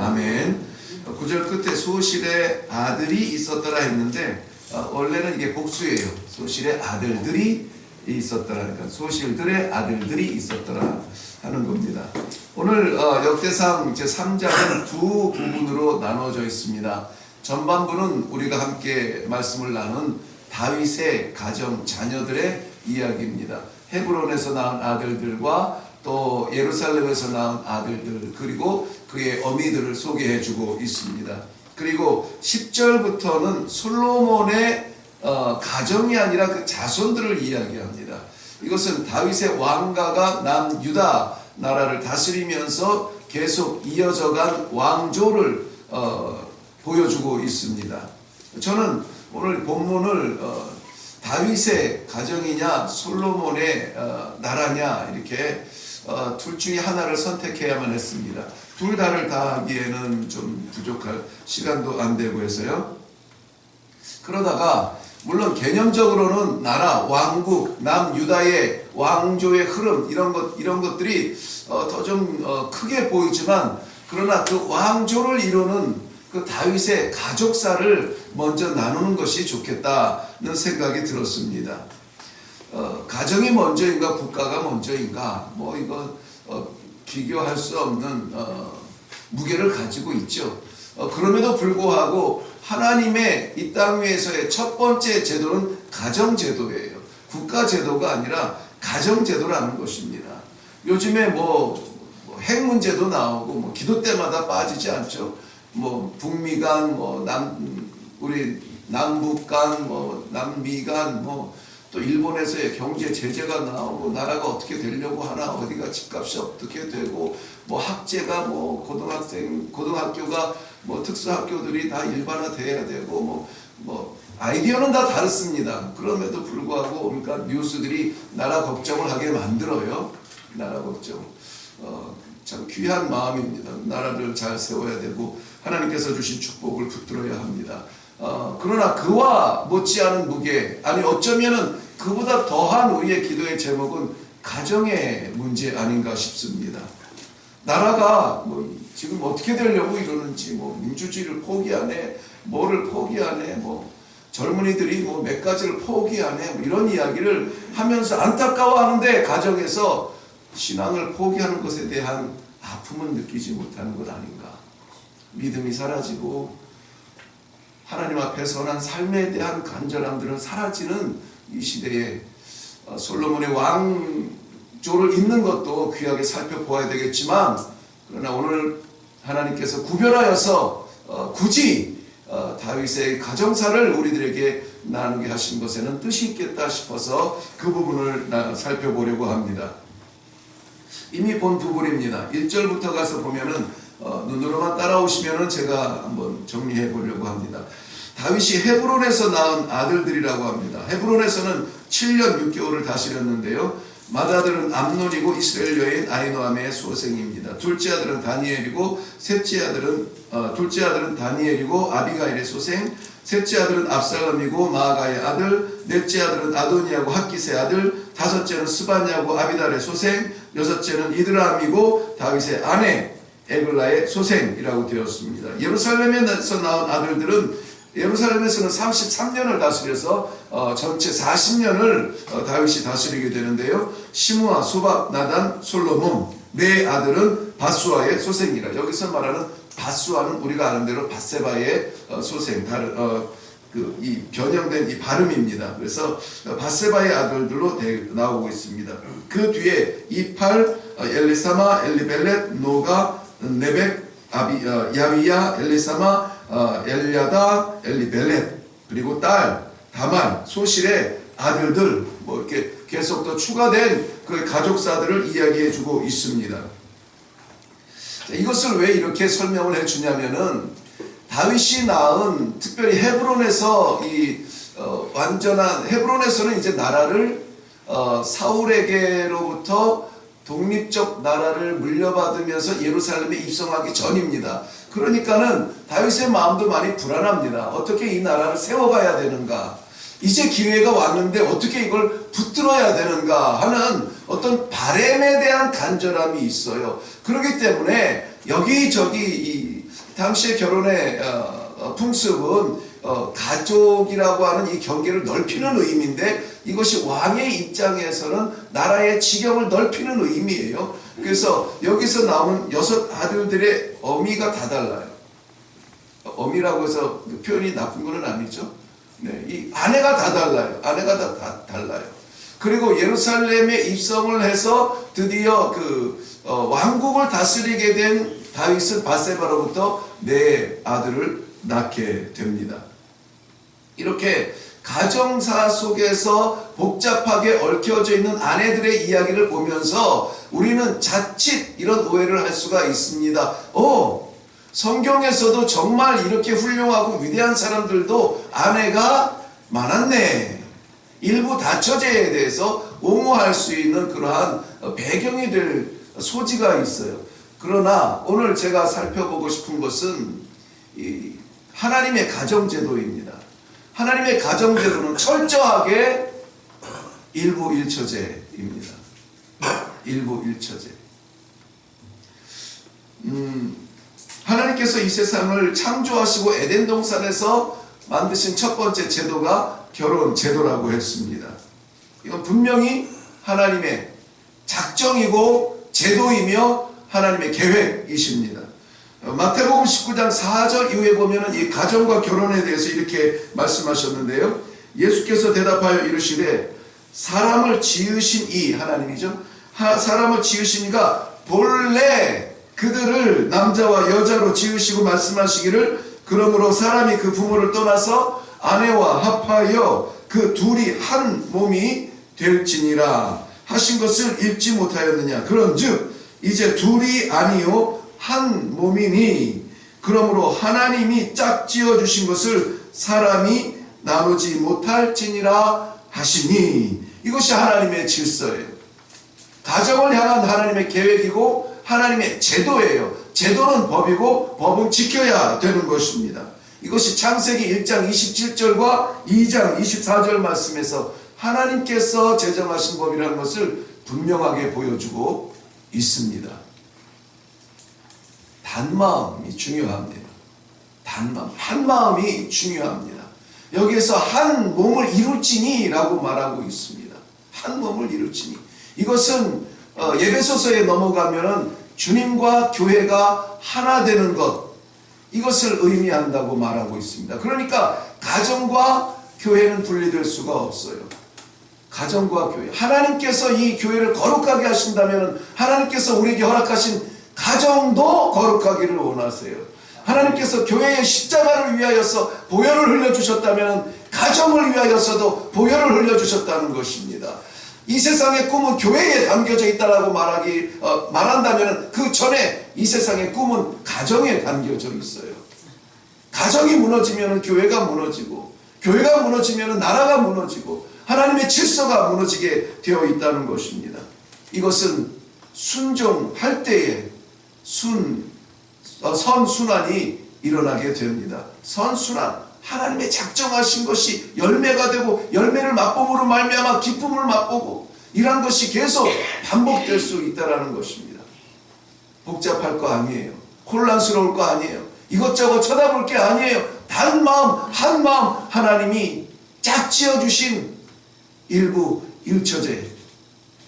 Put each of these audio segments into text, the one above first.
아멘. 9절 끝에 소실의 아들이 있었더라 했는데 원래는 이게 복수예요. 소실의 아들들이 있었더라. 그러니까 소실들의 아들들이 있었더라 하는 겁니다. 오늘 역대상 제3장은 두 부분으로 나눠져 있습니다. 전반부는 우리가 함께 말씀을 나눈 다윗의 가정 자녀들의 이야기입니다. 헤브론에서 낳은 아들들과 또 예루살렘에서 낳은 아들들, 그리고 그의 어미들을 소개해주고 있습니다. 그리고 10절부터는 솔로몬의 가정이 아니라 그 자손들을 이야기합니다. 이것은 다윗의 왕가가 남유다 나라를 다스리면서 계속 이어져간 왕조를 보여주고 있습니다. 저는 오늘 본문을 다윗의 가정이냐 솔로몬의 나라냐 이렇게 둘 중에 하나를 선택해야만 했습니다. 둘 다를 다 하기에는 좀 부족할 시간도 안 되고 해서요. 그러다가 물론 개념적으로는 나라, 왕국, 남유다의 왕조의 흐름 이런 것들이 더 좀 크게 보이지만 그러나 그 왕조를 이루는 그 다윗의 가족사를 먼저 나누는 것이 좋겠다는 생각이 들었습니다. 가정이 먼저인가 국가가 먼저인가 뭐 이거 비교할 수 없는 무게를 가지고 있죠. 그럼에도 불구하고 하나님의 이 땅 위에서의 첫 번째 제도는 가정제도예요. 국가제도가 아니라 가정제도라는 것입니다. 요즘에 뭐 핵 문제도 나오고 뭐 기도 때마다 빠지지 않죠. 뭐 북미 간, 우리 남북 간, 남미 간, 또 일본에서의 경제 제재가 나오고 나라가 어떻게 되려고 하나, 어디가 집값이 어떻게 되고, 학제가 고등학교가 특수학교들이 다 일반화돼야 되고, 아이디어는 다 다릅니다. 그럼에도 불구하고 그러니까 뉴스들이 나라 걱정을 하게 만들어요. 나라 걱정. 참 귀한 마음입니다. 나라를 잘 세워야 되고 하나님께서 주신 축복을 붙들어야 합니다. 그러나 그와 못지않은 무게, 아니 어쩌면은 그보다 더한 우리의 기도의 제목은 가정의 문제 아닌가 싶습니다. 나라가 지금 어떻게 되려고 이러는지, 민주주의를 포기하네, 뭐를 포기하네, 젊은이들이 몇 가지를 포기하네, 이런 이야기를 하면서 안타까워하는데 가정에서 신앙을 포기하는 것에 대한 아픔은 느끼지 못하는 것 아닌가. 믿음이 사라지고 하나님 앞에 선한 삶에 대한 간절함들은 사라지는 이 시대에 솔로몬의 왕조를 잇는 것도 귀하게 살펴보아야 되겠지만, 그러나 오늘 하나님께서 구별하여서 굳이 다윗의 가정사를 우리들에게 나누게 하신 것에는 뜻이 있겠다 싶어서 그 부분을 살펴보려고 합니다. 이미 본 부분입니다. 1절부터 가서 보면은 눈으로만 따라오시면은 제가 한번 정리해 보려고 합니다. 다윗이 헤브론에서 낳은 아들들이라고 합니다. 헤브론에서는 7년 6개월을 다스렸는데요. 맏아들은 암논이고 이스라엘 여인 아히노아미의 소생입니다. 둘째 아들은 다니엘이고 둘째 아들은 다니엘이고 아비가일의 소생, 셋째 아들은 압살롬이고 마아가의 아들, 넷째 아들은 아도니아고 학깃의 아들, 다섯째는 스바냐고 아비달의 소생, 여섯째는 이드람이고 다윗의 아내 에글라의 소생이라고 되었습니다. 예루살렘에서 나온 아들들은 예루살렘에서는 33년을 다스려서 전체 40년을 다윗이 다스리게 되는데요. 시므아, 소박, 나단, 솔로몬 네 아들은 바수아의 소생이라. 여기서 말하는 바수아는 우리가 아는 대로 밧세바의 소생, 이 변형된 이 발음입니다. 그래서 밧세바의 아들들로 나오고 있습니다. 그 뒤에 이팔, 엘리사마, 엘리벨렛, 노가, 네벡, 야위야, 엘리사마, 엘야다, 엘리벨렛, 그리고 딸 다만, 소실의 아들들 이렇게 계속 더 추가된 그 가족사들을 이야기해주고 있습니다. 이것을 왜 이렇게 설명을 해주냐면은 다윗이 낳은 특별히 헤브론에서 완전한 헤브론에서는 이제 나라를 사울에게로부터 독립적 나라를 물려받으면서 예루살렘에 입성하기 전입니다. 그러니까는 다윗의 마음도 많이 불안합니다. 어떻게 이 나라를 세워가야 되는가? 이제 기회가 왔는데 어떻게 이걸 붙들어야 되는가 하는 어떤 바램에 대한 간절함이 있어요. 그렇기 때문에 여기저기 당시의 결혼의 풍습은 가족이라고 하는 이 경계를 넓히는 의미인데 이것이 왕의 입장에서는 나라의 지경을 넓히는 의미예요. 그래서 여기서 나오는 6 아들들의 어미가 다 달라요. 어미라고 해서 그 표현이 나쁜 건 아니죠. 네, 이 아내가 다 달라요. 아내가 다 달라요. 그리고 예루살렘에 입성을 해서 드디어 왕국을 다스리게 된 다윗은 바세바로부터 4 아들을 낳게 됩니다. 이렇게 가정사 속에서 복잡하게 얽혀져 있는 아내들의 이야기를 보면서 우리는 자칫 이런 오해를 할 수가 있습니다. 성경에서도 정말 이렇게 훌륭하고 위대한 사람들도 아내가 많았네. 일부 다처제에 대해서 옹호할 수 있는 그러한 배경이 될 소지가 있어요. 그러나 오늘 제가 살펴보고 싶은 것은 하나님의 가정제도입니다. 하나님의 가정제도는 철저하게 일부 일처제입니다. 일부 일처제. 하나님께서 이 세상을 창조하시고 에덴 동산에서 만드신 첫 번째 제도가 결혼 제도라고 했습니다. 이건 분명히 하나님의 작정이고 제도이며 하나님의 계획이십니다. 마태복음 19장 4절 이후에 보면은 이 가정과 결혼에 대해서 이렇게 말씀하셨는데요. 예수께서 대답하여 이르시되 사람을 지으신 이 하나님이죠. 사람을 지으신 이가 본래 그들을 남자와 여자로 지으시고 말씀하시기를 그러므로 사람이 그 부모를 떠나서 아내와 합하여 그 둘이 한 몸이 될지니라 하신 것을 읽지 못하였느냐. 그런즉 이제 둘이 아니요 한 몸이니 그러므로 하나님이 짝지어 주신 것을 사람이 나누지 못할지니라 하시니. 이것이 하나님의 질서예요. 가정을 향한 하나님의 계획이고 하나님의 제도예요. 제도는 법이고 법은 지켜야 되는 것입니다. 이것이 창세기 1장 27절과 2장 24절 말씀에서 하나님께서 제정하신 법이라는 것을 분명하게 보여주고 있습니다. 단마음이 중요합니다. 단마음, 한마음이 중요합니다. 여기에서 한 몸을 이룰지니 라고 말하고 있습니다. 한 몸을 이룰지니. 이것은 예배소서에 넘어가면은 주님과 교회가 하나 되는 것, 이것을 의미한다고 말하고 있습니다. 그러니까 가정과 교회는 분리될 수가 없어요. 가정과 교회. 하나님께서 이 교회를 거룩하게 하신다면 하나님께서 우리에게 허락하신 가정도 거룩하기를 원하세요. 하나님께서 교회의 십자가를 위하여서 보혈을 흘려주셨다면 가정을 위하여서도 보혈을 흘려주셨다는 것입니다. 이 세상의 꿈은 교회에 담겨져 있다라고 말한다면 그 전에 이 세상의 꿈은 가정에 담겨져 있어요. 가정이 무너지면 교회가 무너지고, 교회가 무너지면 나라가 무너지고, 하나님의 질서가 무너지게 되어 있다는 것입니다. 이것은 순종할 때에 선순환이 일어나게 됩니다. 선순환. 하나님의 작정하신 것이 열매가 되고 열매를 맛봄으로 말미암아 기쁨을 맛보고 이러한 것이 계속 반복될 수 있다는 것입니다. 복잡할 거 아니에요. 혼란스러울 거 아니에요. 이것저것 쳐다볼 게 아니에요. 단마음 한마음 하나님이 짝지어 주신 일부 일처제.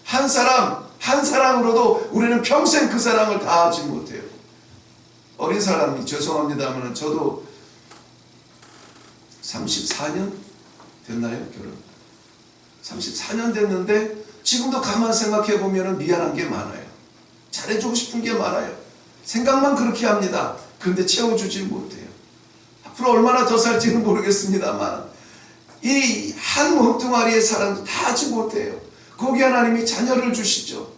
한 사랑으로도 우리는 평생 그 사랑을 다하지 못해요. 어린 사람이 죄송합니다만 저도 34년 됐나요? 결혼 34년 됐는데 지금도 가만 생각해 보면 미안한 게 많아요. 잘해주고 싶은 게 많아요. 생각만 그렇게 합니다. 그런데 채워주지 못해요. 앞으로 얼마나 더 살지는 모르겠습니다만 이 한 몸뚱아리의 사랑도 다 하지 못해요. 거기에 하나님이 자녀를 주시죠.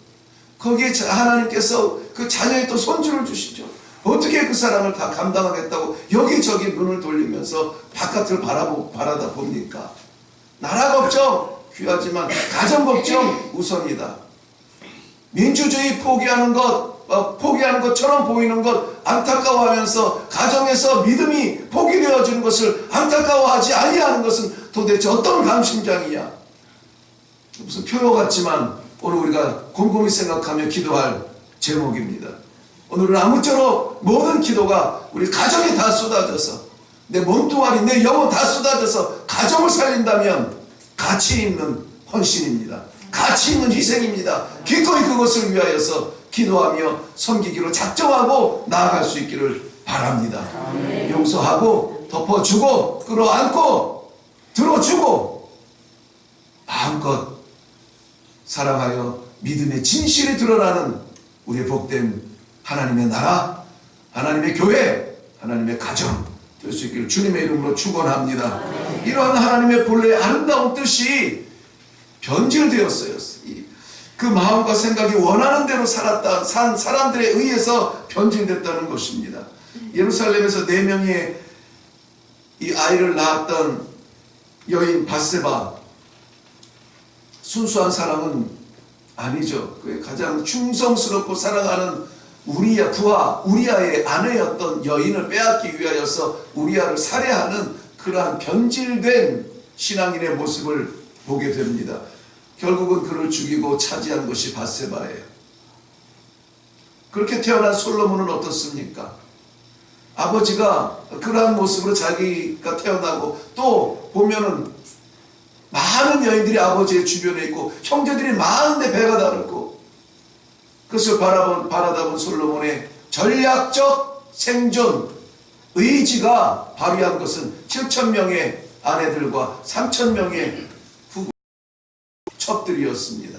거기에 하나님께서 그 자녀의 또 손주를 주시죠. 어떻게 그 사랑을 다 감당하겠다고 여기저기 눈을 돌리면서 바깥을 바라다 봅니까? 나라 걱정 귀하지만 가정 걱정 우선이다. 민주주의 포기하는 것처럼 보이는 것 안타까워하면서 가정에서 믿음이 포기되어지는 것을 안타까워하지 아니하는 것은 도대체 어떤 감심장이냐? 무슨 표현 같지만 오늘 우리가 곰곰이 생각하며 기도할 제목입니다. 오늘은 아무쪼록 모든 기도가 우리 가정에 다 쏟아져서 내 몸뚱아리 내 영혼 다 쏟아져서 가정을 살린다면 가치 있는 헌신입니다. 가치 있는 희생입니다. 기꺼이 그것을 위하여서 기도하며 섬기기로 작정하고 나아갈 수 있기를 바랍니다. 용서하고 덮어주고 끌어안고 들어주고 마음껏 사랑하여 믿음의 진실이 드러나는 우리의 복된 하나님의 나라, 하나님의 교회, 하나님의 가정 될 수 있기를 주님의 이름으로 축원합니다. 이러한 하나님의 본래의 아름다운 뜻이 변질되었어요. 그 마음과 생각이 원하는 대로 산 사람들에 의해서 변질됐다는 것입니다. 예루살렘에서 4명의 이 아이를 낳았던 여인 바세바, 순수한 사람은 아니죠. 그의 가장 충성스럽고 사랑하는 우리야, 부하 우리야의 아내였던 여인을 빼앗기 위하여서 우리야를 살해하는 그러한 변질된 신앙인의 모습을 보게 됩니다. 결국은 그를 죽이고 차지한 것이 바세바예요. 그렇게 태어난 솔로몬은 어떻습니까? 아버지가 그러한 모습으로 자기가 태어나고 또 보면은 많은 여인들이 아버지의 주변에 있고 형제들이 많은데 배가 다르고 그것을 바라다 본 솔로몬의 전략적 생존 의지가 발휘한 것은 7,000명의 아내들과 3,000명의 첩들이었습니다.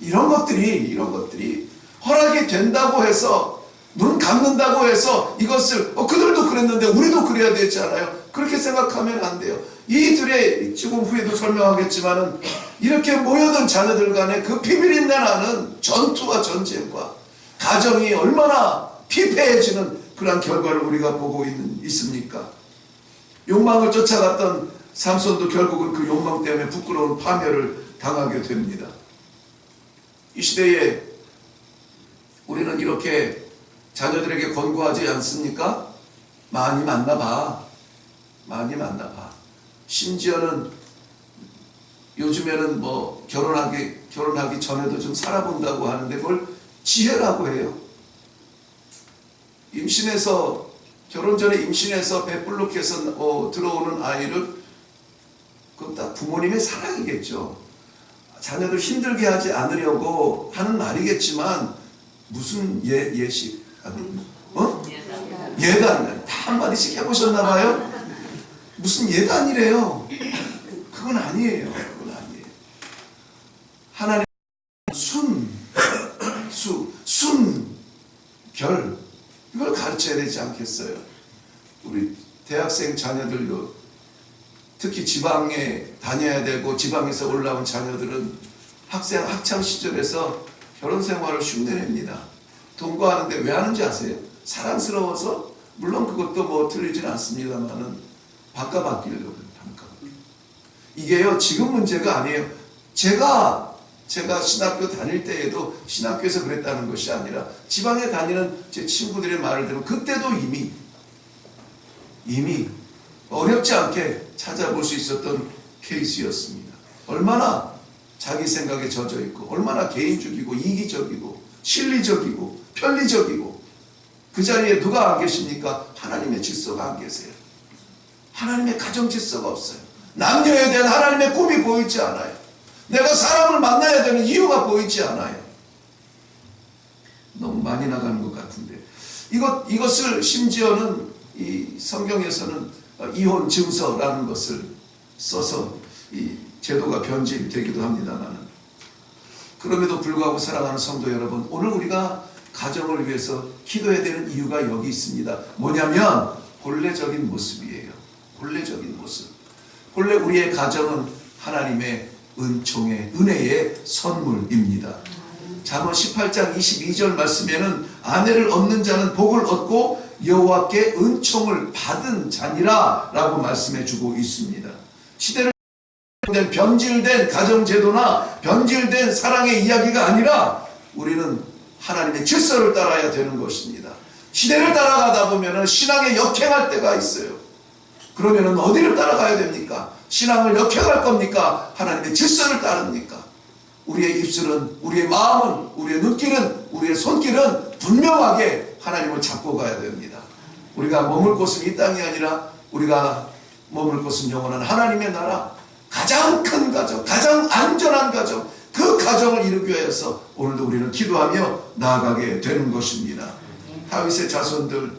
이런 것들이 허락이 된다고 해서 눈 감는다고 해서 이것을 그들도 그랬는데 우리도 그래야 되지 않아요? 그렇게 생각하면 안 돼요. 이들의 조금 후에도 설명하겠지만은 이렇게 모여든 자녀들 간에 그 피비린내 나는 전투와 전쟁과 가정이 얼마나 피폐해지는 그런 결과를 우리가 보고 있습니까? 욕망을 쫓아갔던 삼손도 결국은 그 욕망 때문에 부끄러운 파멸을 당하게 됩니다. 이 시대에 우리는 이렇게 자녀들에게 권고하지 않습니까? 많이 만나봐. 많이 만나봐. 심지어는 요즘에는 뭐 결혼하기 전에도 좀 살아본다고 하는데 그걸 지혜라고 해요. 임신해서 결혼 전에 임신해서 배불룩해서 들어오는 아이를 그건 다 부모님의 사랑이겠죠. 자녀들 힘들게 하지 않으려고 하는 말이겠지만 무슨 예식? 예단. 다 한마디씩 해보셨나봐요? 무슨 예단이래요. 그건 아니에요. 그건 아니에요. 하나님 순결 이걸 가르쳐야 되지 않겠어요? 우리 대학생 자녀들도 특히 지방에 다녀야 되고 지방에서 올라온 자녀들은 학창 시절에서 결혼 생활을 흉내냅니다. 동거하는데 왜 하는지 아세요? 사랑스러워서. 물론 그것도 뭐 틀리진 않습니다만은 바꿔받기려고 합니다. 이게요 지금 문제가 아니에요. 제가 신학교 다닐 때에도 신학교에서 그랬다는 것이 아니라 지방에 다니는 제 친구들의 말을 들으면 그때도 이미 어렵지 않게 찾아볼 수 있었던 케이스였습니다. 얼마나 자기 생각에 젖어 있고 얼마나 개인적이고 이기적이고 실리적이고 편리적이고 그 자리에 누가 안 계십니까? 하나님의 질서가 안 계세요. 하나님의 가정 질서가 없어요. 남녀에 대한 하나님의 꿈이 보이지 않아요. 내가 사람을 만나야 되는 이유가 보이지 않아요. 너무 많이 나가는 것 같은데 이것을 심지어는 이 성경에서는 이혼 증서라는 것을 써서 이 제도가 변질되기도 합니다만 그럼에도 불구하고 사랑하는 성도 여러분, 오늘 우리가 가정을 위해서 기도해야 되는 이유가 여기 있습니다. 뭐냐면 본래적인 모습이에요. 본래적인 모습. 본래 우리의 가정은 하나님의 은총의 은혜의 선물입니다. 잠언 18장 22절 말씀에는 아내를 얻는 자는 복을 얻고 여호와께 은총을 받은 자니라 라고 말씀해 주고 있습니다. 시대를 변질된 가정제도나 변질된 사랑의 이야기가 아니라 우리는 하나님의 질서를 따라야 되는 것입니다. 시대를 따라가다 보면 신앙에 역행할 때가 있어요. 그러면 어디를 따라가야 됩니까? 신앙을 역행할 겁니까? 하나님의 질서를 따릅니까? 우리의 입술은, 우리의 마음은, 우리의 눈길은, 우리의 손길은 분명하게 하나님을 잡고 가야 됩니다. 우리가 머물 곳은 이 땅이 아니라 우리가 머물 곳은 영원한 하나님의 나라, 가장 큰 가정, 가장 안전한 가정, 그 가정을 이루기 위해서 오늘도 우리는 기도하며 나아가게 되는 것입니다. 다윗의 자손들,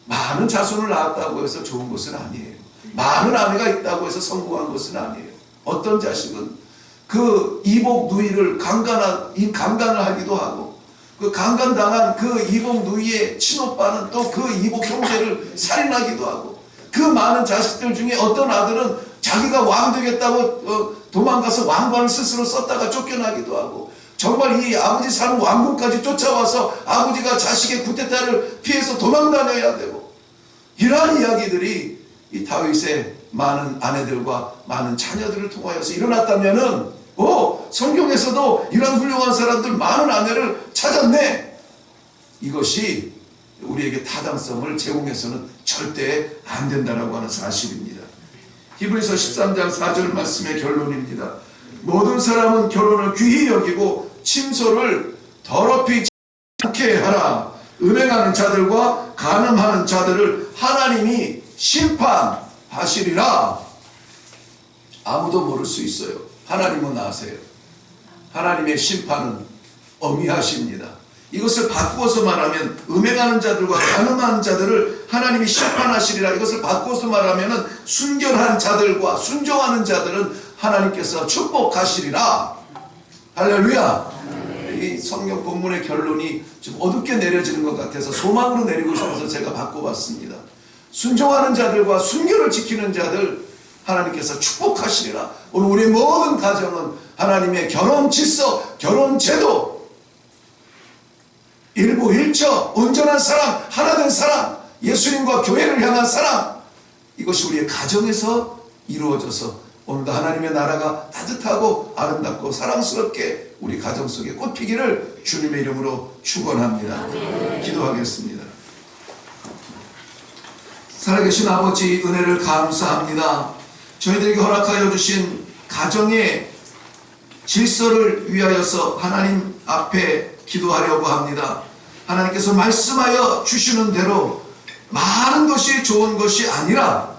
많은 자손을 낳았다고 해서 좋은 것은 아니에요. 많은 아내가 있다고 해서 성공한 것은 아니에요. 어떤 자식은 그 이복 누이를 강간을 하기도 하고, 그 강간당한 그 이복 누이의 친오빠는 또 그 이복 형제를 살인하기도 하고, 그 많은 자식들 중에 어떤 아들은 자기가 왕 되겠다고 도망가서 왕관을 스스로 썼다가 쫓겨나기도 하고, 정말 이 아버지 사는 왕궁까지 쫓아와서 아버지가 자식의 쿠데타를 피해서 도망다녀야 되고, 이러한 이야기들이 이 다윗의 많은 아내들과 많은 자녀들을 통하여서 일어났다면은, 성경에서도 이런 훌륭한 사람들 많은 아내를 찾았네. 이것이 우리에게 타당성을 제공해서는 절대 안 된다라고 하는 사실입니다. 히브리서 13장 4절 말씀의 결론입니다. 모든 사람은 결혼을 귀히 여기고 침소를 더럽히지 않게 하라. 음행하는 자들과 간음하는 자들을 하나님이 심판하시리라. 아무도 모를 수 있어요. 하나님은 아세요. 하나님의 심판은 엄히하십니다. 이것을 바꾸어서 말하면 음행하는 자들과 간음하는 자들을 하나님이 심판하시리라. 이것을 바꾸어서 말하면 순결한 자들과 순종하는 자들은 하나님께서 축복하시리라. 할렐루야. 이 성경 본문의 결론이 좀 어둡게 내려지는 것 같아서 소망으로 내리고 싶어서 제가 바꿔봤습니다. 순종하는 자들과 순결을 지키는 자들 하나님께서 축복하시리라. 오늘 우리 모든 가정은 하나님의 결혼 질서, 결혼 제도, 일부일처, 온전한 사랑, 하나된 사랑, 예수님과 교회를 향한 사랑, 이것이 우리의 가정에서 이루어져서 오늘도 하나님의 나라가 따뜻하고 아름답고 사랑스럽게 우리 가정 속에 꽃피기를 주님의 이름으로 축원합니다. 기도하겠습니다. 살아계신 아버지, 은혜를 감사합니다. 저희들에게 허락하여 주신 가정의 질서를 위하여서 하나님 앞에 기도하려고 합니다. 하나님께서 말씀하여 주시는 대로 많은 것이 좋은 것이 아니라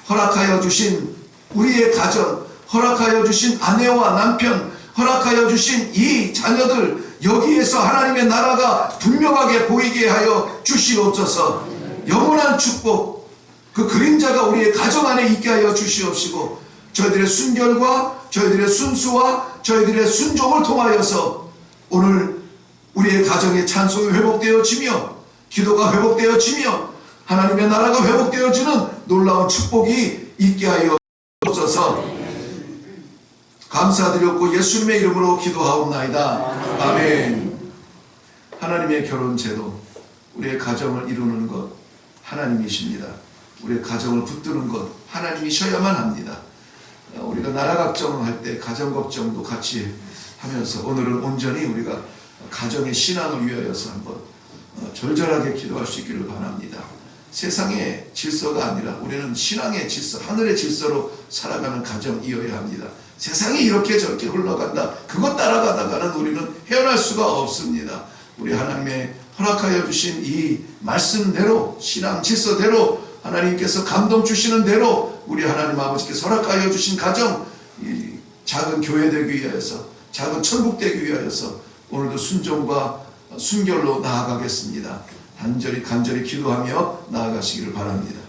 허락하여 주신 우리의 가정, 허락하여 주신 아내와 남편, 허락하여 주신 이 자녀들, 여기에서 하나님의 나라가 분명하게 보이게 하여 주시옵소서. 영원한 축복, 그 그림자가 우리의 가정 안에 있게 하여 주시옵시고, 저희들의 순결과 저희들의 순수와 저희들의 순종을 통하여서 오늘 우리의 가정의 찬송이 회복되어지며 기도가 회복되어지며 하나님의 나라가 회복되어지는 놀라운 축복이 있게 하여 주옵소서. 감사드렸고 예수님의 이름으로 기도하옵나이다. 아멘. 하나님의 결혼 제도, 우리의 가정을 이루는 것 하나님이십니다. 우리의 가정을 붙드는 것 하나님이셔야만 합니다. 우리가 나라 걱정할 때 가정 걱정도 같이 하면서 오늘은 온전히 우리가 가정의 신앙을 위하여서 한번 절절하게 기도할 수 있기를 바랍니다. 세상의 질서가 아니라 우리는 신앙의 질서, 하늘의 질서로 살아가는 가정이어야 합니다. 세상이 이렇게 저렇게 흘러간다, 그것 따라가다가는 우리는 헤어날 수가 없습니다. 우리 하나님의 허락하여 주신 이 말씀대로, 신앙 질서대로, 하나님께서 감동 주시는 대로 우리 하나님 아버지께서 허락하여 주신 가정, 이 작은 교회 되기 위하여서, 작은 천국 되기 위하여서 오늘도 순종과 순결로 나아가겠습니다. 간절히 기도하며 나아가시기를 바랍니다.